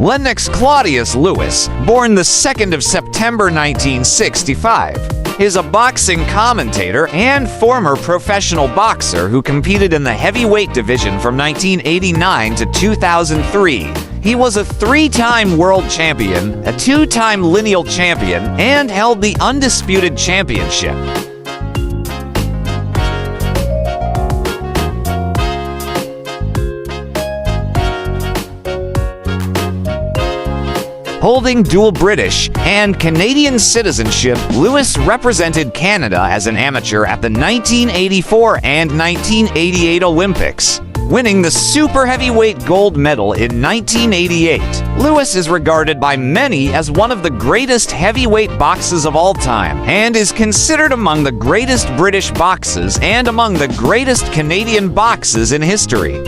Lennox Claudius Lewis, born the 2nd of September 1965, is a boxing commentator and former professional boxer who competed in the heavyweight division from 1989 to 2003. He was a 3-time world champion, a 2-time Lineal champion, and held the Undisputed championship. Holding dual British and Canadian citizenship, Lewis represented Canada as an amateur at the 1984 and 1988 Olympics, winning the super heavyweight gold medal in 1988. Lewis is regarded by many as one of the greatest heavyweight boxers of all time, and is considered among the greatest British boxers and among the greatest Canadian boxers in history.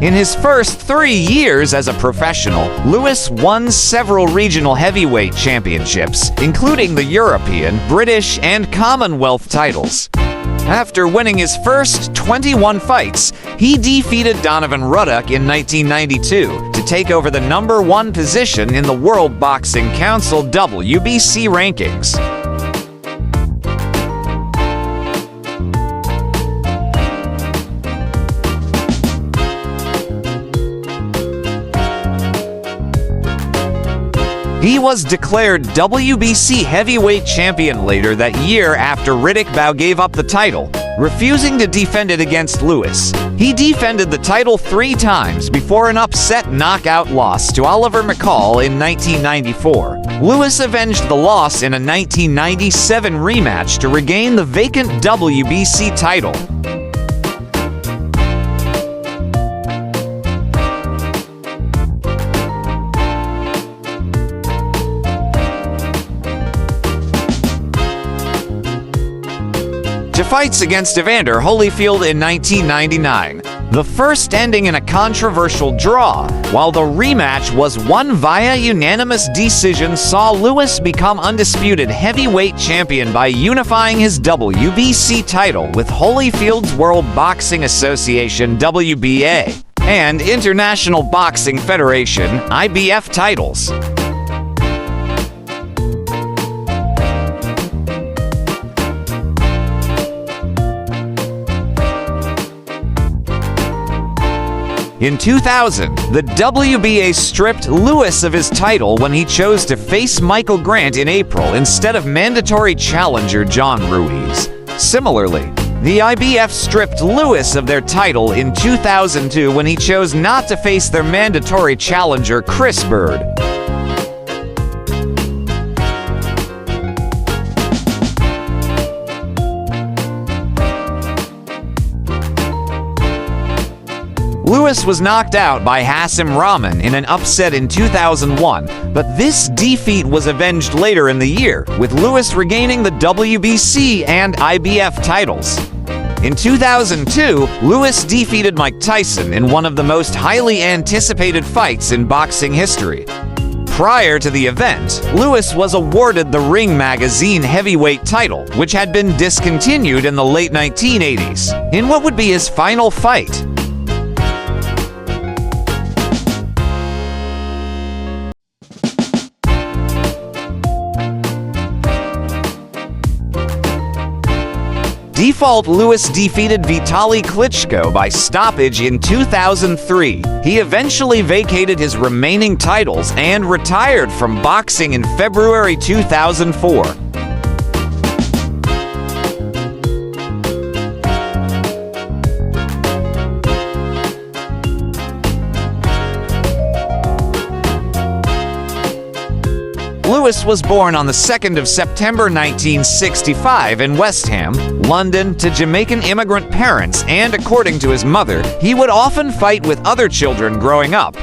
In his first 3 years as a professional, Lewis won several regional heavyweight championships, including the European, British, and Commonwealth titles. After winning his first 21 fights, he defeated Donovan Ruddock in 1992 to take over the #1 position in the World Boxing Council WBC rankings. He was declared WBC heavyweight champion later that year after Riddick Bowe gave up the title, refusing to defend it against Lewis. He defended the title 3 times before an upset knockout loss to Oliver McCall in 1994. Lewis avenged the loss in a 1997 rematch to regain the vacant WBC title. To fights against Evander Holyfield in 1999, the first ending in a controversial draw, while the rematch was won via unanimous decision, saw Lewis become undisputed heavyweight champion by unifying his WBC title with Holyfield's World Boxing Association WBA and International Boxing Federation IBF titles. In 2000, the WBA stripped Lewis of his title when he chose to face Michael Grant in April instead of mandatory challenger John Ruiz. Similarly, the IBF stripped Lewis of their title in 2002 when he chose not to face their mandatory challenger Chris Bird. Lewis was knocked out by Hasim Rahman in an upset in 2001, but this defeat was avenged later in the year, with Lewis regaining the WBC and IBF titles. In 2002, Lewis defeated Mike Tyson in one of the most highly anticipated fights in boxing history. Prior to the event, Lewis was awarded the Ring Magazine heavyweight title, which had been discontinued in the late 1980s, in what would be his final fight. Default Lewis defeated Vitaly Klitschko by stoppage in 2003. He eventually vacated his remaining titles and retired from boxing in February 2004. Lewis was born on the 2nd of September 1965 in West Ham, London, to Jamaican immigrant parents, and according to his mother, he would often fight with other children growing up.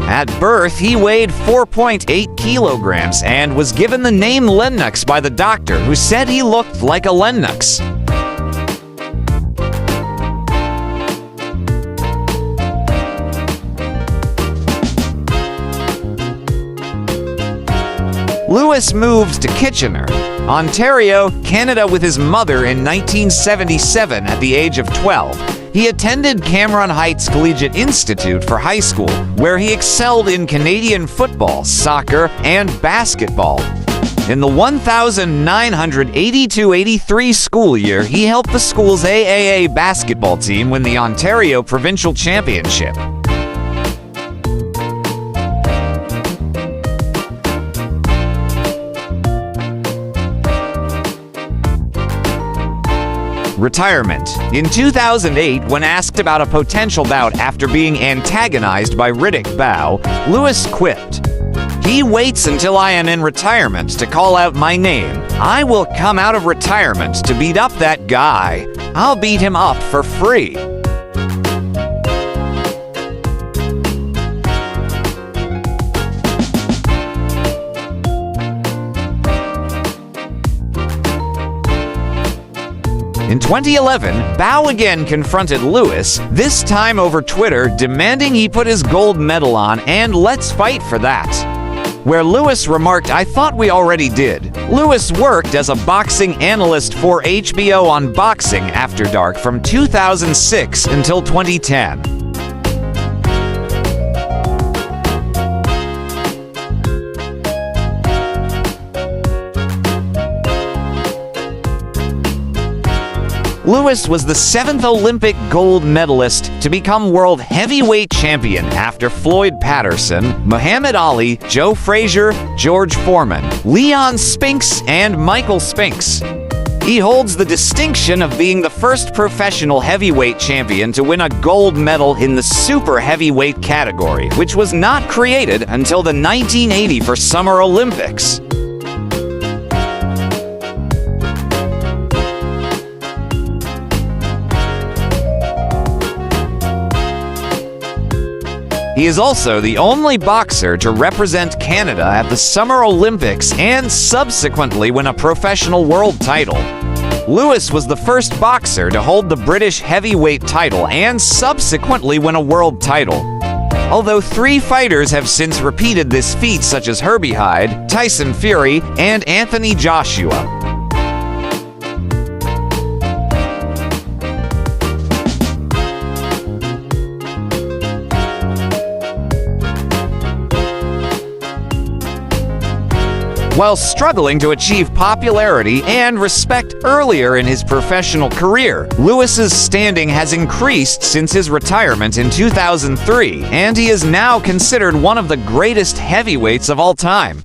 At birth, he weighed 4.8 kilograms and was given the name Lennox by the doctor, who said he looked like a Lennox. Lewis moved to Kitchener, Ontario, Canada with his mother in 1977 at the age of 12. He attended Cameron Heights Collegiate Institute for high school, where he excelled in Canadian football, soccer, and basketball. In the 1982-83 school year, he helped the school's AAA basketball team win the Ontario Provincial Championship. Retirement. In 2008, when asked about a potential bout after being antagonized by Riddick Bowe, Lewis quipped, "He waits until I am in retirement to call out my name. I will come out of retirement to beat up that guy. I'll beat him up for free." In 2011, Bowe again confronted Lewis, this time over Twitter, demanding he put his gold medal on and let's fight for that. Where Lewis remarked, "I thought we already did." Lewis worked as a boxing analyst for HBO on Boxing After Dark from 2006 until 2010. Lewis was the 7th Olympic gold medalist to become world heavyweight champion after Floyd Patterson, Muhammad Ali, Joe Frazier, George Foreman, Leon Spinks, and Michael Spinks. He holds the distinction of being the first professional heavyweight champion to win a gold medal in the super heavyweight category, which was not created until the 1980 Summer Olympics. He is also the only boxer to represent Canada at the Summer Olympics and subsequently win a professional world title. Lewis was the first boxer to hold the British heavyweight title and subsequently win a world title. Although 3 fighters have since repeated this feat, such as Herbie Hyde, Tyson Fury, and Anthony Joshua. While struggling to achieve popularity and respect earlier in his professional career, Lewis's standing has increased since his retirement in 2003, and he is now considered one of the greatest heavyweights of all time.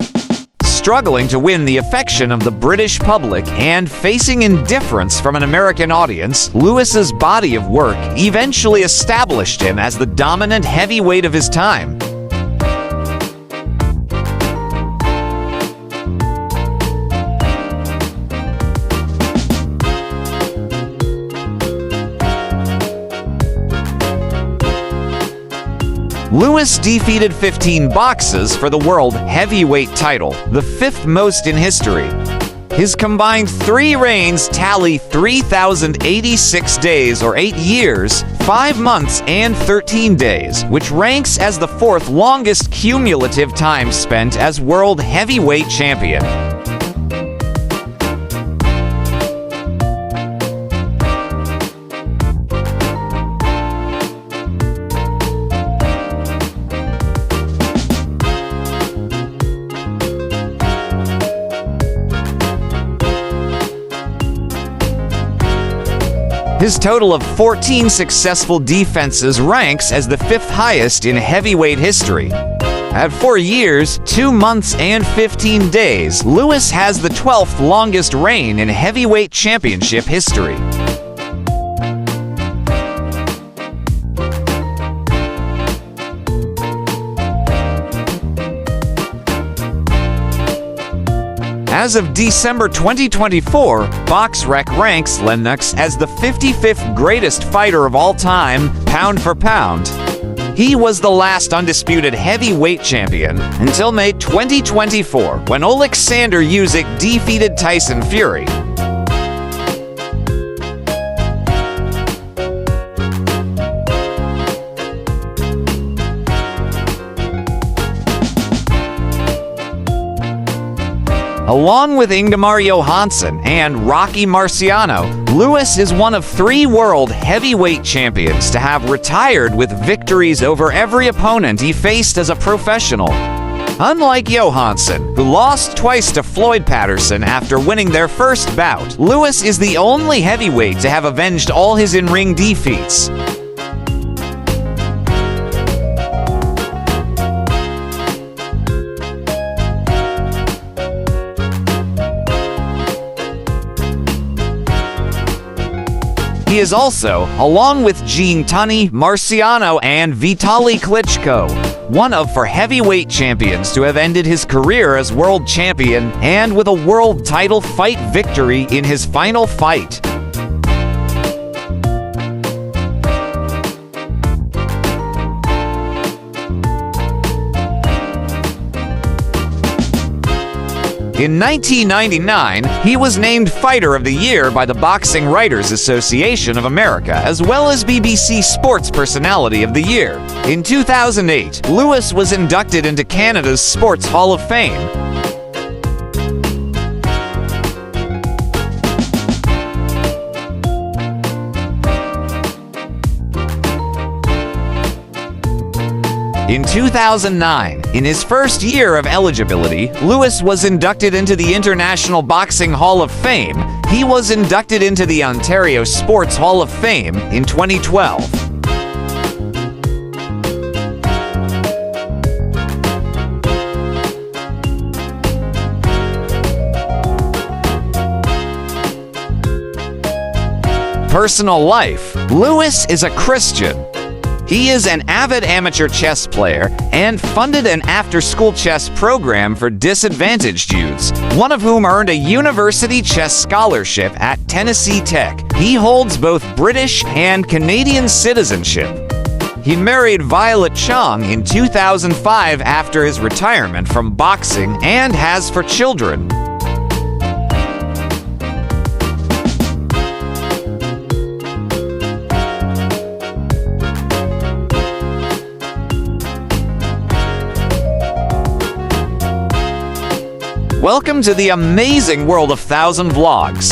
Struggling to win the affection of the British public and facing indifference from an American audience, Lewis's body of work eventually established him as the dominant heavyweight of his time. Lewis defeated 15 boxers for the world heavyweight title, the 5th most in history. His combined 3 reigns tally 3,086 days or 8 years, 5 months, and 13 days, which ranks as the 4th longest cumulative time spent as world heavyweight champion. His total of 14 successful defenses ranks as the 5th highest in heavyweight history. At 4 years, 2 months, and 15 days, Lewis has the 12th longest reign in heavyweight championship history. As of December 2024, BoxRec ranks Lennox as the 55th greatest fighter of all time, pound for pound. He was the last undisputed heavyweight champion until May 2024, when Alexander Usyk defeated Tyson Fury. Along with Ingemar Johansson and Rocky Marciano, Lewis is one of 3 world heavyweight champions to have retired with victories over every opponent he faced as a professional. Unlike Johansson, who lost twice to Floyd Patterson after winning their first bout, Lewis is the only heavyweight to have avenged all his in-ring defeats. He is also, along with Gene Tunney, Marciano, and Vitaly Klitschko, one of 4 heavyweight champions to have ended his career as world champion and with a world title fight victory in his final fight. In 1999, he was named Fighter of the Year by the Boxing Writers Association of America, as well as BBC Sports Personality of the Year. In 2008, Lewis was inducted into Canada's Sports Hall of Fame. In 2009, in his first year of eligibility, Lewis was inducted into the International Boxing Hall of Fame. He was inducted into the Ontario Sports Hall of Fame in 2012. Personal life. Lewis is a Christian. He is an avid amateur chess player and funded an after-school chess program for disadvantaged youths, one of whom earned a university chess scholarship at Tennessee Tech. He holds both British and Canadian citizenship. He married Violet Chong in 2005 after his retirement from boxing and has 4 children. Welcome to the amazing world of 1000 Vlogs.